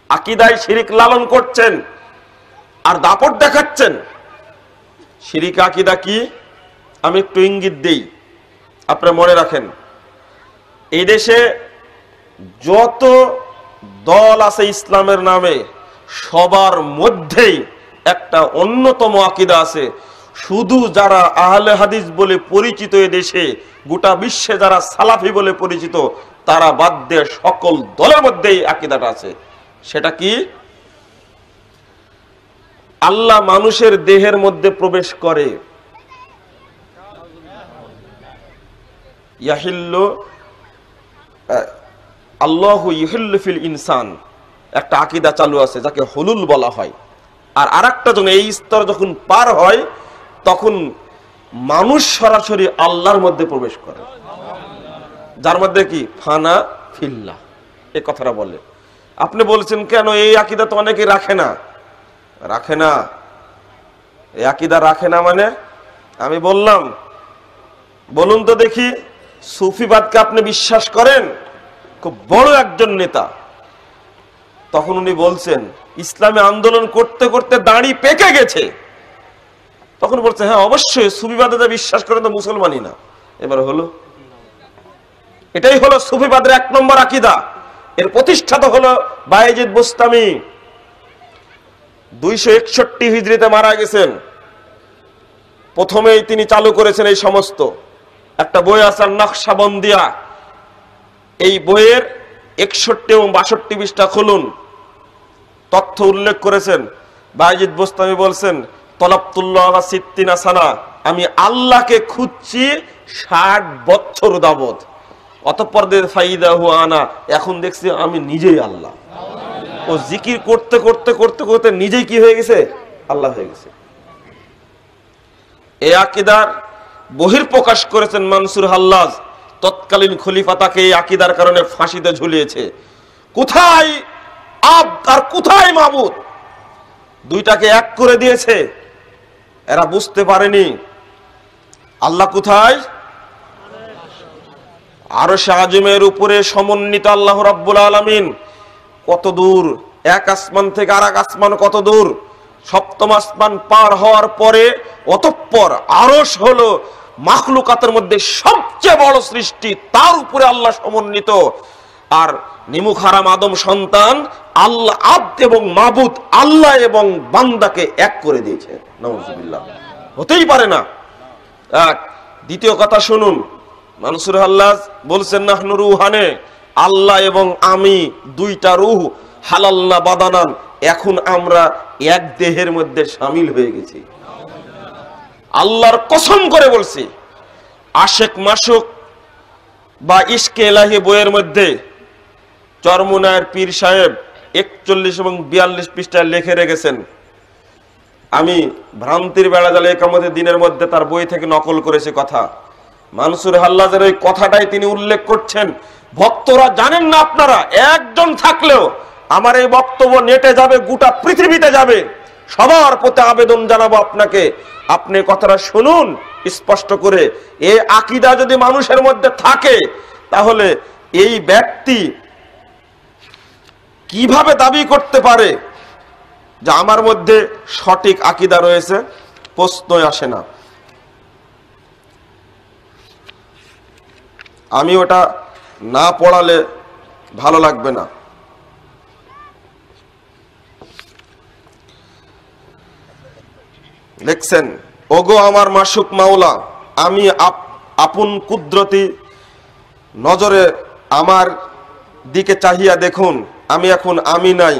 আকীদায় শিরিক লালন করছেন আর দাপট দেখাচ্ছেন। শিরিক আকীদা কি আমি একটু ইঙ্গিত দেই, আপনারা মনে রাখেন। এই দেশে যত দল আছে ইসলামের নামে, সবার মধ্যেই একটা অন্যতম আকীদা আছে। শুধু যারা আহলে হাদিস বলে পরিচিত এ দেশে, গোটা বিশ্বে যারা সালাফি বলে পরিচিত, তারা বাদ দিয়ে সকল দলের মধ্যেই আকীদাটা আছে। সেটা কি? আল্লাহ মানুষের দেহের মধ্যে প্রবেশ করে। ইয়াহিল্লু আল্লাহু ইউহিল্লু ফিল ইনসান, একটা আকীদা চালু আছে যাকে হুলুল বলা হয়। আর আরেকটা যখন এই স্তর যখন পার হয়, তখন মানুষ সরাসরি আল্লাহর মধ্যে প্রবেশ করে, যার মধ্যে কি ফানা ফিল্লাহ, এই কথাটা বলে। আপনি বলছেন কেন এই আকীদা তো অনেকে রাখে না। রাখে না, এই আকীদা রাখে না মানে আমি বললাম, বলুন তো দেখি, সুফিবাদকে আপনি বিশ্বাস করেন? খুব বড় একজন নেতা, তখন উনি বলছেন ইসলামে আন্দোলন করতে করতে দাড়ি পেকে গেছে, তখন বলছে হ্যাঁ অবশ্যই সুফিবাদে বিশ্বাস করে তো মুসলমানই না। এবার হলো, এটাই হলো সুফিবাদের 1 নম্বর আকীদা। এর প্রতিষ্ঠাতা হলো বায়েজিদ বুস্তামি, 261 হিজরিতে মারা গেছেন। প্রথমেই তিনি চালু করেছেন এই সমস্ত। একটা বই আছে নকশবন্দিয়া, এই বইয়ের 61 এবং 62 পৃষ্ঠা খুলুন, তথ্য উল্লেখ করেছেন। বায়েজিদ বুস্তামি বলছেন তলাবতুল্লাহ সিত্তিনা সানা, আমি আল্লাহকে খুঁজছি 60 বছর যাবত, অতঃপর ফাইদা হুয়া আনা, এখন দেখছি আমি নিজেই আল্লাহ। ও জিকির করতে করতে করতে করতে নিজেই কি হয়ে গেছে? আল্লাহ হয়ে গেছে। এই আকীদার বহির্প্রকাশ করেছেন মানসুর হাল্লাজ, তৎকালীন খলিফা তাকে এই আকীদার কারণে ফাঁসিতে ঝুলিয়েছে। কোথায় আব্দ আর কোথায় মাবুদ, দুইটাকে এক করে দিয়েছে। এরা বুঝতে পারেনি আল্লাহ কোথায়। আরশে আযমের উপরে সমন্বিত আল্লাহ রাব্বুল আলামিন কত দূর, এক আসমান থেকে আরেক আসমান কত দূর, 7ম আসমান পার হওয়ার পরে অতঃপর আরশ হলো মাখলুকাতের মধ্যে সবচেয়ে বড় সৃষ্টি, তার উপরে আল্লাহ সমন্বিত। আর নিমুখ হারাম আদম সন্তান আল্লাহ, আব্দ এবং মাবুদ আল্লাহ এবং বান্দাকে এক করে দিয়েছে। নাউজুবিল্লাহ, হতেই পারে না। এক দ্বিতীয় কথা শুনুন, মানসুর হাল্লাজ বলছেন নাহনু রুহানে, আল্লাহ এবং আমি দুইটা রূহ, হালাল্লা বাদানান, এখন আমরা এক দেহের মধ্যে শামিল হয়ে গেছি। আল্লাহর কসম করে বলছি, আশেক মাসুক বা ইশকে ইলাহি বইয়ের মধ্যে চরমুনায়ের পীর সাহেব 41 এবং 42 পৃষ্ঠায় লিখে রেখেছেন। আমি ভ্রান্তির বেড়া জালে একামতের দিনের মধ্যে তার বই থেকে নকল করেছি কথা। মানসুর হাল্লাজের ওই কথাটাই তিনি উল্লেখ করছেন। ভক্তরা জানেন না, আপনারা একজন থাকলেও আমার এই বক্তব্য নেটে যাবে, গোটা পৃথিবীতে যাবে। সবার প্রতি আবেদন জানাবো আপনাকে, আপনি কথাটা শুনুন স্পষ্ট করে। এই আকীদা যদি মানুষের মধ্যে থাকে, তাহলে এই ব্যক্তি কিভাবে দাবি করতে পারে যে আমার মধ্যে সঠিক আকীদা রয়েছে? প্রশ্নই আসে না। আমি ওটা না পড়ালে ভালো লাগবে না। লিখছেন, ওগো আমার মাসুক মাওলা, আমি আপন কুদরতি নজরে আমার দিকে চাহিয়া দেখুন, আমি এখন আমি নাই,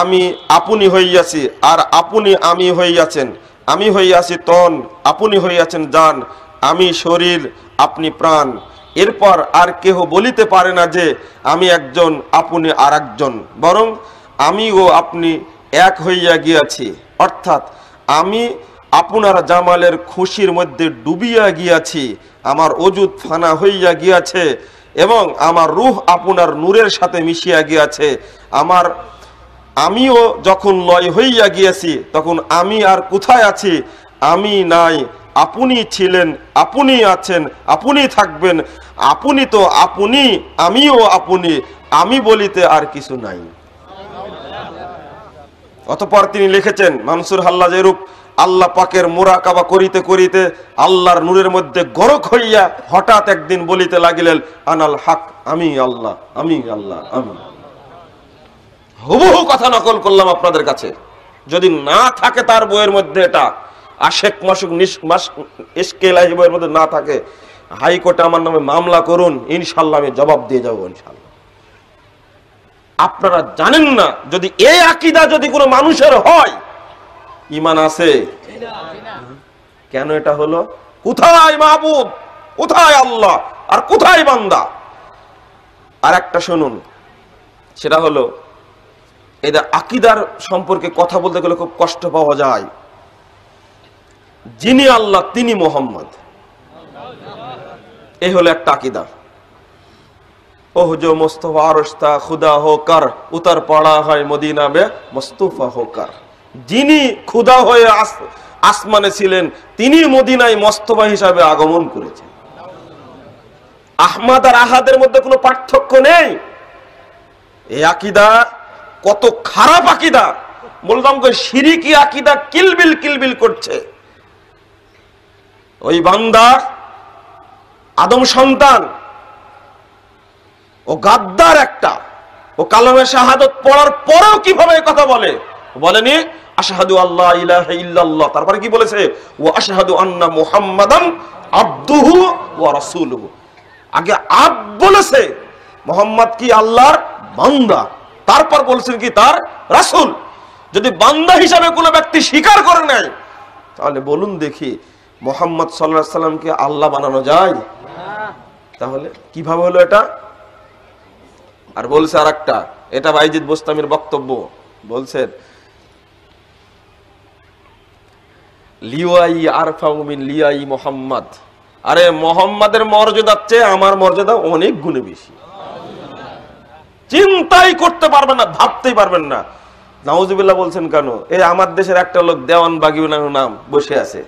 আমি আপনি হইয়াছি, আর আপনি আমি হইয়াছেন। আমি হইয়াছি তন, আপনি হইয়াছেন জান, আমি শরীর, আপনি প্রাণ। এরপর আর কেহ বলিতে পারে না যে আমি একজন, আপনি আর একজন, বরং আমি ও আপনি এক হইয়া গিয়াছি। অর্থাৎ আমি আপনার জামালের খুশির মধ্যে ডুবিয়া গিয়াছি, আমার ওজুদ ফানা হইয়া গিয়াছে এবং আমার রূহ আপনার নূরের সাথে মিশিয়া গিয়াছে। আমিও যখন লয় হইয়া গিয়াছি, তখন আমি আর কোথায় আছি? আমি নাই, আপনি ছিলেন, আপনি আছেন, আপনি থাকবেন, আপনি তো আপনি, আমিও আপনি, আমি বলিতে আর কিছু নাই। অতঃপর তিনি লিখেছেন মানসুর হাল্লাজ এরূপ আল্লাহ পাকের মুরাকাবা করিতে করিতে আল্লাহর নূরের মধ্যে গরক হইয়া হঠাৎ একদিন বলিতে লাগিলেন আনাল হক, আমি আল্লাহ, আমি আল্লাহ, আমি। হুবহু কথা নকল করলাম আপনাদের কাছে। যদি না থাকে তার বইয়ের মধ্যে, এটা আশেক মাসুক ইশকেলাহি বইয়ের মধ্যে না থাকে, হাইকোর্টে আমার নামে মামলা করুন, ইনশাল্লাহ আমি জবাব দিয়ে যাবো ইনশাল্লাহ। আপনারা জানেন না যদি এই আকীদা যদি কোনো মানুষের হয়, ঈমান আছে? কেন এটা হলো? কোথায় মাবুদ, কোথায় আল্লাহ, আর কোথায় বান্দা? আর একটা শুনুন, সেটা হলো এটা আকীদার সম্পর্কে কথা বলতে গেলে খুব কষ্ট পাওয়া যায়। যিনি আল্লাহ তিনি মোহাম্মদ, এই হলো একটা আকীদা। ওহ जो मुस्तफा रश्ता खुदा होकर उतर पड़ा है मदीना में मुस्तफा होकर। যিনি খুদা হয়ে আসমানে ছিলেন তিনি মদিনায় মুস্তফা হিসাবে আগমন করেছেন। আহমদ আর আহাদের মধ্যে কোনো পার্থক্য নেই। এই আকীদা কত খারাপ আকীদা, বললাম তো শিরকি আকীদা কিলবিল কিলবিল করছে। ওই বান্দা আদম সন্তান, ও গাদ্দার একটা, ও কালেমা শাহাদাত পড়ার পরেও কিভাবে কথা বলে? বলেনি আশহাদু আল্লা ইলাহা ইল্লাল্লাহ, তারপরে কি বলেছে? ওয়া আশহাদু আন্না মুহাম্মাদান আবদুহু ওয়া রাসূলুহু। আগে আব বলেছে, মুহাম্মদ কি আল্লাহর বান্দা, তারপর বলছেন কি তার রাসূল। যদি বান্দা হিসাবে কোনো ব্যক্তি স্বীকার করে নাই, তাহলে বলুন দেখি মুহাম্মদ সাল্লাল্লাহু আলাইহি সাল্লামকে আল্লাহ বানানো যায়? তাহলে কিভাবে হলো এটা? আর বলছে আরেকটা, এটা বাইজিদ বোস্তামির বক্তব্য, বলছেন লিওয়াই আরফাউ মিন লিয়াই মুহাম্মদ। আরে মুহাম্মাদের মর্যাদার চেয়ে আমার মর্যাদা অনেক গুণে বেশি। চিন্তাই করতে পারবেন না, ভাবতেই পারবেন না। নাউজুবিল্লাহ বলছেন কেন? এই আমার দেশের একটা লোক দেওয়ান বাগিউ নাম বসে আছে,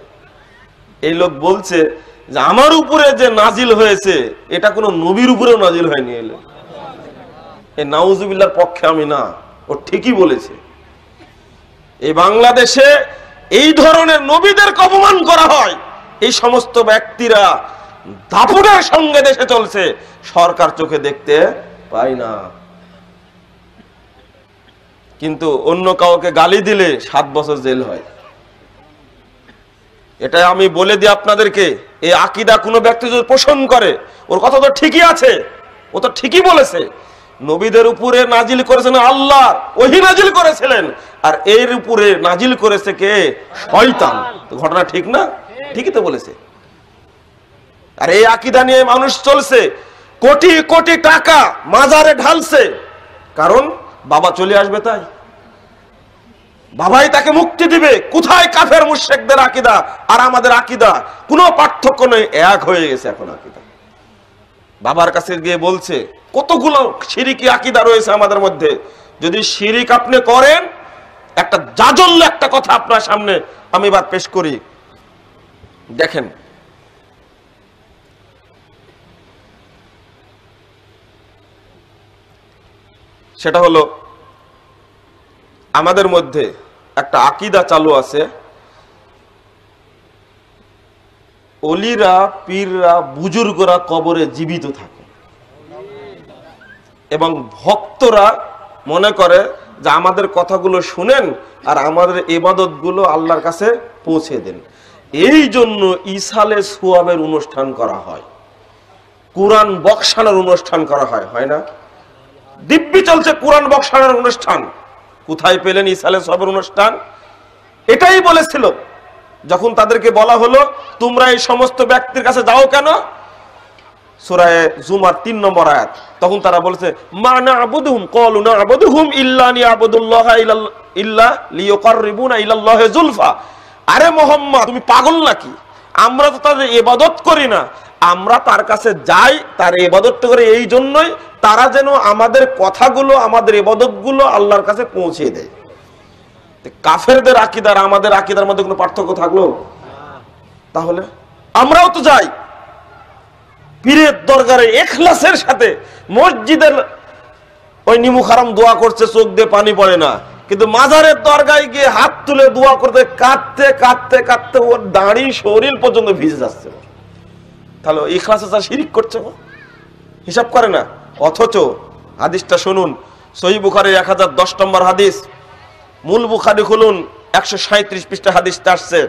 এই লোক বলছে যে আমার উপরে যে নাজিল হয়েছে এটা কোনো নবীর উপরেও নাজিল হয়নি। এলে এই নাউজুবিল্লাহর পক্ষে আমি না, ও ঠিকই বলেছে। এই বাংলাদেশে এই ধরনের নবীদের অপমান করা হয়, এই সমস্ত ব্যক্তিরা দাপুটের সঙ্গে দেশে চলছে, সরকার চোখে দেখতে পায় না। কিন্তু অন্য কাউকে গালি দিলে 7 বছর জেল হয়। এটা আমি বলে দিই আপনাদেরকে, এই আকীদা কোনো ব্যক্তি যদি পোষণ করে, ওর কথা তো ঠিকই আছে, ও তো ঠিকই বলেছে। নবীদের উপরে নাজিল করেছেন আল্লাহ, ওহী নাজিল করেছিলেন, আর এর উপরে নাজিল করেছে কে? শয়তান। তো ঘটনা ঠিক না? ঠিকই তো বলেছে। আর এই আকীদা নিয়ে মানুষ চলছে, কোটি কোটি টাকা মাজারে ঢালছে, কারণ বাবা চলে আসবে তাই, বাবাই তাকে মুক্তি দিবে। কোথায় কাফের মুশরিকদের আকীদা আর আমাদের আকীদা? কোনো পার্থক্য নেই, এক হয়ে গেছে এখন আকীদা। বাবার কাছে গিয়ে বলছে কতগুলো শিরকি আকীদা রয়েছে আমাদের মধ্যে। যদি শিরিক আপনি করেন, একটা জাজল্য একটা কথা আপনার সামনে আমি এবার পেশ করি, দেখেন। সেটা হলো আমাদের মধ্যে একটা আকীদা চালু আছে, অলিরা, পীররা, বুজুর্গরা কবরে জীবিত থাকে এবং ভক্তরা মনে করে যে আমাদের কথাগুলো শুনেন আর আমাদের ইবাদতগুলো আল্লাহর কাছে পৌঁছে দেন। এই জন্য ইসালে সুয়াবের অনুষ্ঠান করা হয়, কোরআন বক্সানোর অনুষ্ঠান করা হয়, হয় না? দিব্যি চলছে কোরআন বক্সানোর অনুষ্ঠান। কোথায় পেলেন ইসালে সুয়াবের অনুষ্ঠান? এটাই বলেছিল যখন তাদেরকে বলা হলো তোমরা এই সমস্ত ব্যক্তির কাছে যাও কেন, সূরা জুমার 3 নম্বর আয়াত। তখন তারা বলেছে মা না'বুদুহুম ক্বালু না'বুদুহুম ইল্লা লিয়াবুদুল্লাহ ইল্লা লিয়ুকাররিবুনা ইলাল্লাহি যুলফা। আরে মুহাম্মদ, তুমি পাগল নাকি? আমরা তো তাদের ইবাদত করি না, আমরা তার কাছে যাই, তার ইবাদত করে এই জন্যই তারা যেন আমাদের কথাগুলো, আমাদের ইবাদতগুলো আল্লাহর কাছে পৌঁছে দেয়। কাফেরদের আকীদার আমাদের আকীদার মধ্যে কোনো পার্থক্য থাকলো? তাহলে আমরাও তো যাই পীরের দরবারে ইখলাসের সাথে। মসজিদের ওই নিমুখারাম দোয়া করছে, চোখ দিয়ে পানি পড়ে না, কিন্তু মাজারের দরগায় গিয়ে হাত তুলে দোয়া করতে কাঁদতে কাঁদতে কাঁদতে ওর দাড়ি শরীর পর্যন্ত ভিজে যাচ্ছে। তাহলে ইখলাসে যা শিরিক করছে, হিসাব করে না। অথচ হাদিসটা শুনুন, সহিহ বুখারীর 1010 নম্বর হাদিস, মূল বুখারী খুলুন 137 পৃষ্ঠা হাদিসটা আসছে।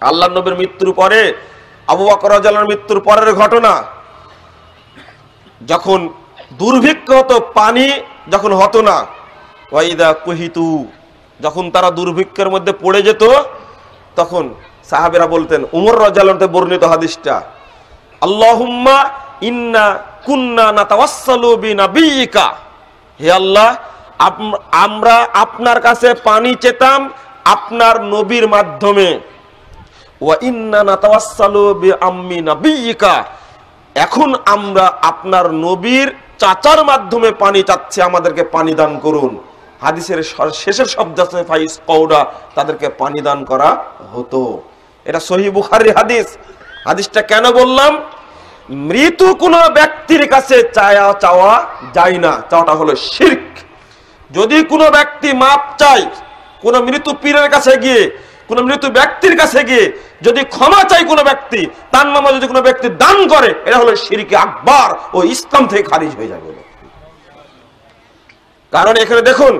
আল্লাহর নবীর মৃত্যুর পরে, আবু বকর রাদিয়াল্লাহু আনহুর মৃত্যুর পরের ঘটনা। যখন দুর্ভিক্ষ হতো, পানি যখন হতো না, ওয়াইদা কুহিতু, যখন তারা দুর্ভিক্ষের মধ্যে পড়ে যেত, তখন সাহাবীরা বলতেন, উমর রাদিয়াল্লাহু আনহু বর্ণিত হাদিসটা, আল্লাহুম্মা ইন্না কুন্না নাতাওয়াসসালু বিনাবিয়িকা, হে আল্লাহ, আমরা আপনার কাছে পানি চেতাম আপনার নবীর মাধ্যমে। ওয়া ইন্না নাতাওয়াসসালু বিআম্মি নাবিয়িকা, এখন আমরা আপনার নবীর চাচার মাধ্যমে পানি চাচ্ছি, আমাদেরকে পানি দান করুন। হাদিসের শেষের শব্দ আছে ফাইস কওডা, তাদেরকে পানি দান করা হতো। এটা সহিহ বুখারীর হাদিস। হাদিসটা কেন বললাম? মৃত কোন ব্যক্তির কাছে চাওয়া যায় না, চাওয়াটা হলো শিরক। যদি কোনো ব্যক্তি মাপ চায়, কোন মৃত পীরের কাছে গিয়ে, কোন মৃত ব্যক্তির কাছে গিয়ে যদি ক্ষমা চায় কোনো ব্যক্তি, তার নামে যদি কোনো ব্যক্তি দান করে, এটা হলো শিরকে আকবার, ও ইসলাম থেকে খারিজ হয়ে যাবে। কারণ এখানে দেখুন,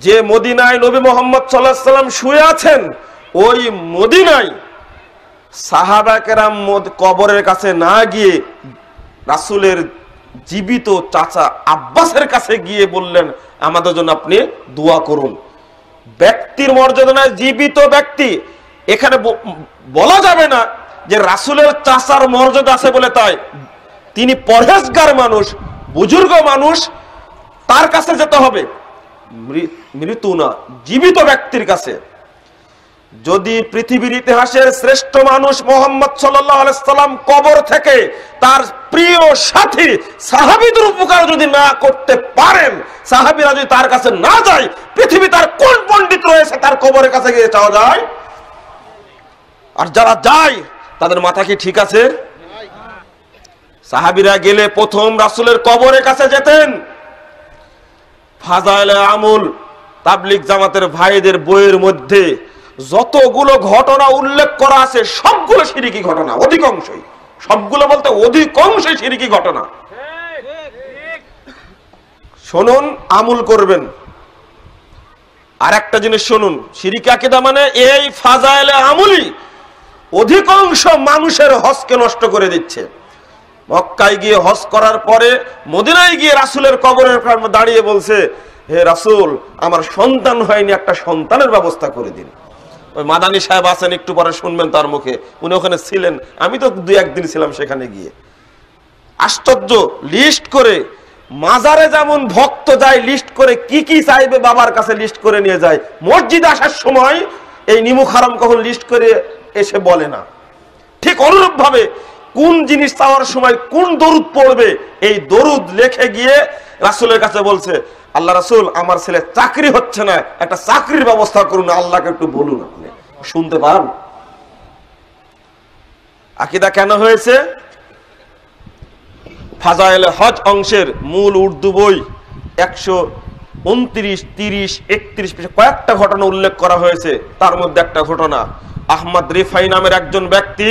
যে মদিনায় নবী মুহাম্মদ সাল্লাল্লাহু আলাইহি ওয়াসাল্লাম শুয়ে আছেন, ওই মদিনায় সাহাবা কেরাম কবরের কাছে না গিয়ে রাসূলের জীবিত চাচা আব্বাসের কাছে গিয়ে বললেন, আমাদের জন্য আপনি দোয়া করুন। ব্যক্তির মর্যাদা নয়, জীবিত ব্যক্তি। এখানে বলা যাবে না যে রাসূলের চাচার মর্যাদা আছে বলে তাই তিনি পরহেজগার মানুষ, বুজুর্গ মানুষ, তার কাছে যেতে হবে। মৃত না, জীবিত ব্যক্তির কাছে। যদি পৃথিবীর ইতিহাসের শ্রেষ্ঠ মানুষ মুহাম্মদ সাল্লাল্লাহু আলাইহি সাল্লাম কবর থেকে তার প্রিয় সাথী সাহাবীদের উপকার যদি না করতে পারেন, সাহাবীরা যদি তার কাছে না যায়, পৃথিবী তার কোন পণ্ডিত রয়েছে তার কবরের কাছে গিয়ে চাওয়া যায়? আর যারা যায় তাদের মাথা কি ঠিক আছে? সাহাবীরা গেলে প্রথম রাসূলের কবরের কাছে যেতেন। ফাজাইলে আমল তাবলিগ জামাতের ভাইদের বইয়ের মধ্যে যতগুলো ঘটনা উল্লেখ করা আছে সবগুলো শিরকি ঘটনা, অধিকাংশই, সবগুলো বলতে অধিকাংশই শিরকি ঘটনা। শুনুন, আমল করবেন। আর একটা জিনিস শুনুন, শিরকি আকীদা মানে এই ফাজাইলে আমলই অধিকাংশ মানুষের হজকে নষ্ট করে দিচ্ছে। মক্কায় গিয়ে হজ করার পরে মদিনায় গিয়ে রাসূলের কবরের সামনে দাঁড়িয়ে বলছে, হে রাসূল, আমার সন্তান হয়নি, একটা সন্তানের ব্যবস্থা করে দিন। ওই মাদানী সাহেব আছেন, একটু পরে শুনবেন তার মুখে, উনি ওখানে ছিলেন, আমি তো 2-1 দিন ছিলাম সেখানে গিয়ে। আশ্চর্য, লিস্ট করে, মাজারে যেমন ভক্ত যায় লিস্ট করে কি কি চাইবে বাবার কাছে লিস্ট করে নিয়ে যায়, মসজিদে আসার সময় এই নিমুখ হারাম কখন লিস্ট করে এসে বলে না। ঠিক অনুরূপ ভাবে কোন জিনিস চাওয়ার সময় কোন দরুদ পড়বে, এই দরুদ লিখে গিয়ে রাসূলের কাছে বলছে, আল্লাহ রাসূল, আমার ছেলে চাকরি হচ্ছে না, একটা চাকরির ব্যবস্থা করুন, আল্লাহকে একটু বলুন। আপনি শুনতে পান? আকীদা কেন হয়েছে? ফাজাইলে হজ অংশের মূল উর্দু বই 129, 30, 31 পৃষ্ঠা কয়েকটা ঘটনা উল্লেখ করা হয়েছে। তার মধ্যে একটা ঘটনা, আহমদ রিফাই নামের একজন ব্যক্তি,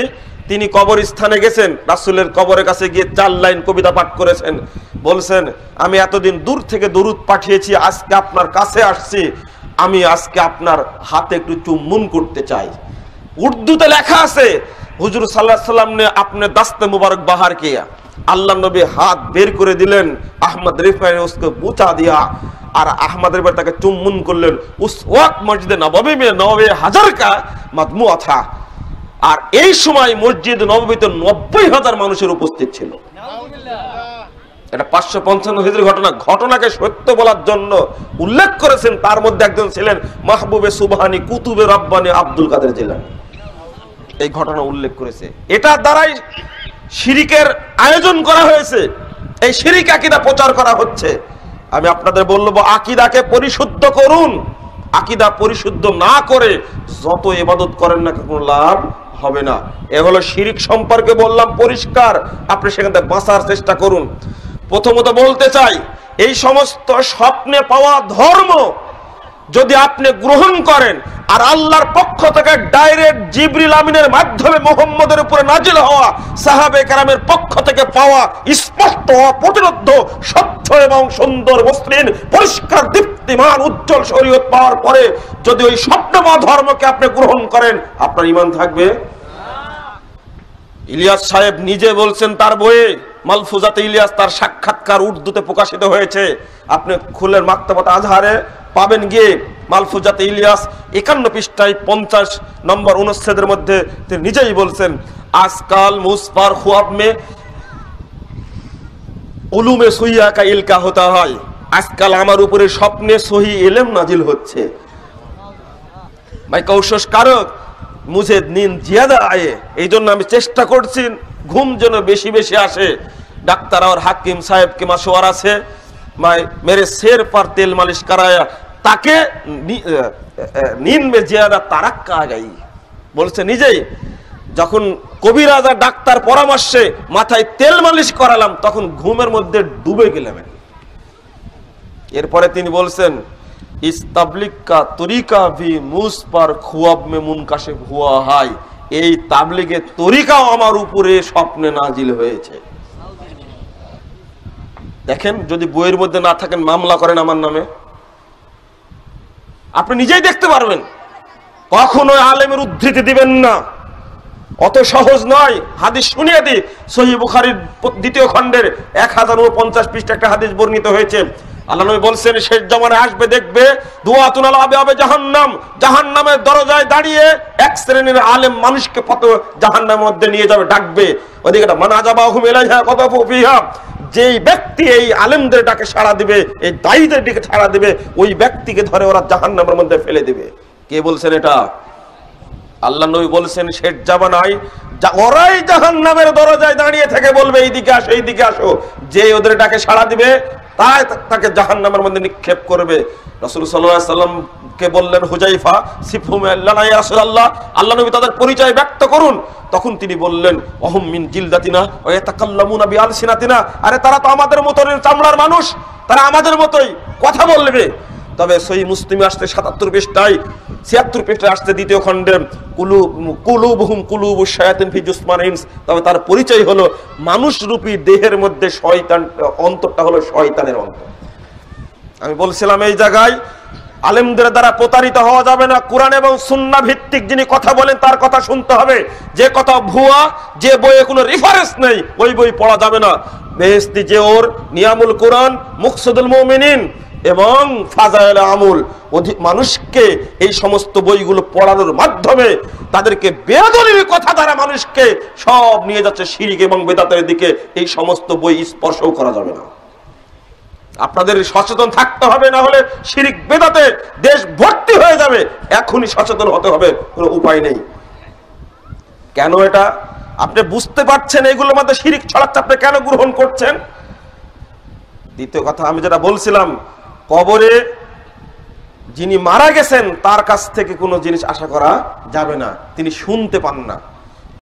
তিনি কবরস্থানে গেছেন, রাসূলের কবরের কাছে গিয়ে 4 লাইন কবিতা পাঠ করেছেন। বলছেন, আমি এতদিন দূর থেকে দরুদ পাঠিয়েছি, আজকে আপনার কাছে আসছি, আমি আজকে আপনার হাতে একটু চুম্বন করতে চাই। উর্দুতে লেখা আছে, হুজুর সাল্লাল্লাহু আলাইহি ওয়াসাল্লাম নে আপনি দাস্তে মুবারক বাহার কিয়া। আল্লাহ নবী হাত বের করে দিলেন, আহমদ রিফাই उसको বুচা দিয়া, আর আহমদ রিফাই তাকে চুম্বন করলেন। উস ওয়াক্ত মসজিদে নববী মে 90,000 কা মজমুআ থা। আর এই সময় মসজিদ নববীতে 90,000 মানুষের উপস্থিত ছিল। এটা 555 হিজরি ঘটনা। ঘটনাকে সত্য বলার জন্য উল্লেখ করেছেন, তার মধ্যে একজন ছিলেন মাহবুবে সুবহানী কুতুবে রব্বানী আব্দুল কাদের জিলানী। এই ঘটনা উল্লেখ করেছে। এটার দ্বারাই শিরিকের আয়োজন করা হয়েছে, এই শিরিক আকীদা প্রচার করা হচ্ছে। আমি আপনাদের বলবো, আকীদাকে পরিশুদ্ধ করুন। আকীদা পরিশুদ্ধ না করে যত ইবাদত করেন না কোনো লাভ হবে না। এ হলো শিরিক সম্পর্কে বললাম পরিষ্কার, আপনি সেখান থেকে বাঁচার চেষ্টা করুন। প্রথমত বলতে চাই, এই সমস্ত স্বপ্নে পাওয়া ধর্ম যদি আপনি গ্রহণ করেন, আর আল্লাহর পক্ষ থেকে ডাইরেক্ট জিবরিল আমিনের মাধ্যমে মুহাম্মদের উপরে নাজিল হওয়া, সাহাবে কেরামের পক্ষ থেকে পাওয়া স্পষ্ট প্রতিরোধ স্বচ্ছ এবং সুন্দর মসৃণ পরিষ্কার দীপ্তিমান উজ্জ্বল শরীয়ত পাওয়ার পরে যদি ওই স্বপ্নময় ধর্মকে আপনি গ্রহণ করেন, আপনার ঈমান থাকবে? ইলিয়াস সাহেব নিজে বলছেন তার বইয়ে মালফুজাতে ইলিয়াস, তার সাক্ষাৎকার উর্দুতে প্রকাশিত হয়েছে, আপনি খুলের মাকতাবাত আজহারে পাবেন গিয়ে। মালফুজাতে ইলিয়াস 51 পৃষ্ঠায় 50 নম্বর অনুচ্ছেদের মধ্যে তিনি নিজেই বলছেন, আজকাল মুসপার খুয়াব মে উলুমে সুইয়া কা ইলকা হতা হয়, আজকাল আমার উপরে স্বপ্নে সহি ইলম নাজিল হচ্ছে। ভাই কৌশস কারক মুঝে নীंद ज्यादा आए, এই জন্য আমি চেষ্টা করছি ঘুম যেন বেশি বেশি আসে। ডাক্তার আর হাকিম সাহেব के मशवरा से मैं मेरे सिर पर तेल मालिश कराया ताकि नींद में ज्यादा तारक्का आ गई। বলছে নিজেই, যখন কবিরাজ আর ডাক্তার পরামর্শে মাথায় তেল মালিশ করালাম তখন ঘুমের মধ্যে ডুবে গেলাম। এরপরে তিনি বলছেন, इस तबलीग का तरीका भी मुझ पर ख्वाब में मुनकाशिफ हुआ है, এই তাবলীগের তরিকাও আমার উপরে স্বপ্নে নাজিল হয়েছে। দেখেন, যদি বইয়ের মধ্যে না থাকেন মামলা করেন আমার নামে, আপনি নিজেই দেখতে পারবেন। কখনো আলেমের উদ্ধৃতি দিবেন না, অত সহজ নয়। হাদিস শুনিয়ে দিই, সহিহ বুখারীর 2য় খণ্ডের 1050 পৃষ্ঠা একটা হাদিস বর্ণিত হয়েছে। আল্লাহ নবী বলছেন, শেষ জামানায় আসবে দেখবে দুআতুন আলা আবওয়াবে জাহান্নাম, জাহান্নামের দরজায় দাঁড়িয়ে এক শ্রেণীর আলেম মানুষকে জাহান্নামের মধ্যে নিয়ে যাবে, ডাকবে। ওদিকে মান আজাবাহুম ইলাইহা কাযাফু ফিহা, যেই ব্যক্তি এই আলেমদের ডাকে সাড়া দিবে, এই দায়ীদের দিকে সাড়া দিবে, ওই ব্যক্তিকে ধরে ওরা জাহান্নামের মধ্যে ফেলে দিবে। কে বলছেন এটা? আল্লাহ নবী বলছেন, শেষ জামানায় ওরাই জাহান্নামের দরজায় দাঁড়িয়ে থেকে বলবে এইদিকে আসো, এইদিকে আসো। যে ওদের ডাকে সাড়া দিবে তাই তাকে জাহান্নামের মধ্যে নিক্ষেপ করবে। রাসূল সাল্লাল্লাহু আলাইহি ওয়াসাল্লামকে বললেন, হুযায়ফা সিফহুম লানা ইয়া রাসূলুল্লাহ, আল্লাহ নবী তাদের পরিচয় ব্যক্ত করুন। তখন তিনি বললেন, ওয়াহুম মিন জিলদাতিনা ওয়া ইয়াতাকাল্লামুনা বিআলসিনাতিনা, আরে তারা তো আমাদের মতোই চামড়ার মানুষ, তারা আমাদের মতোই কথা বলবে। তবে সহিহ মুসলিমে আসছে 77 পৃষ্ঠায়, 76 পৃষ্ঠায় আসছে 2য় খণ্ডে, কুলুবুহুম কুলুবুশ শায়াতিন ফি জুসমান ইনস, তবে তার পরিচয় হলো মানুষরূপী দেহের মধ্যে শয়তান, অন্তরটা হলো শয়তানের অন্তর। আমি বলছিলাম এই জায়গায় আলেমদের দ্বারা প্রতারিত হওয়া যাবে না। কোরআন এবং সুন্নাহ ভিত্তিক যিনি কথা বলেন তার কথা শুনতে হবে। যে কথা ভুয়া, যে বইয়ে কোনো রেফারেন্স নেই, ওই বই পড়া যাবে না। বেহেশতি যে ওর নিয়ামুল কোরআন, মুকসুদুল মুমিনিন এবং ফাজাইল আমুল, মানুষকে এই সমস্ত বইগুলো পড়ানোর মাধ্যমে তাদেরকে বেদলিল কথা দ্বারা মানুষকে সব নিয়ে যাচ্ছে শিরক এবং বেদাতের দিকে। এই সমস্ত বই স্পর্শও করা যাবে না। আপনাদের সচেতন থাকতে হবে, না হলে শিরক বেদাতে দেশ ভর্তি হয়ে যাবে। এখনই সচেতন হতে হবে, কোনো উপায় নেই। কেন এটা আপনি বুঝতে পারছেন? এইগুলোর মধ্যে শিরক ছড়াচ্ছে, আপনি কেন গ্রহণ করছেন? দ্বিতীয় কথা আমি যেটা বলছিলাম, কবরে যিনি মারা গেছেন তার কাছ থেকে কোনো জিনিস আশা করা যাবে না, তিনি শুনতে পান না।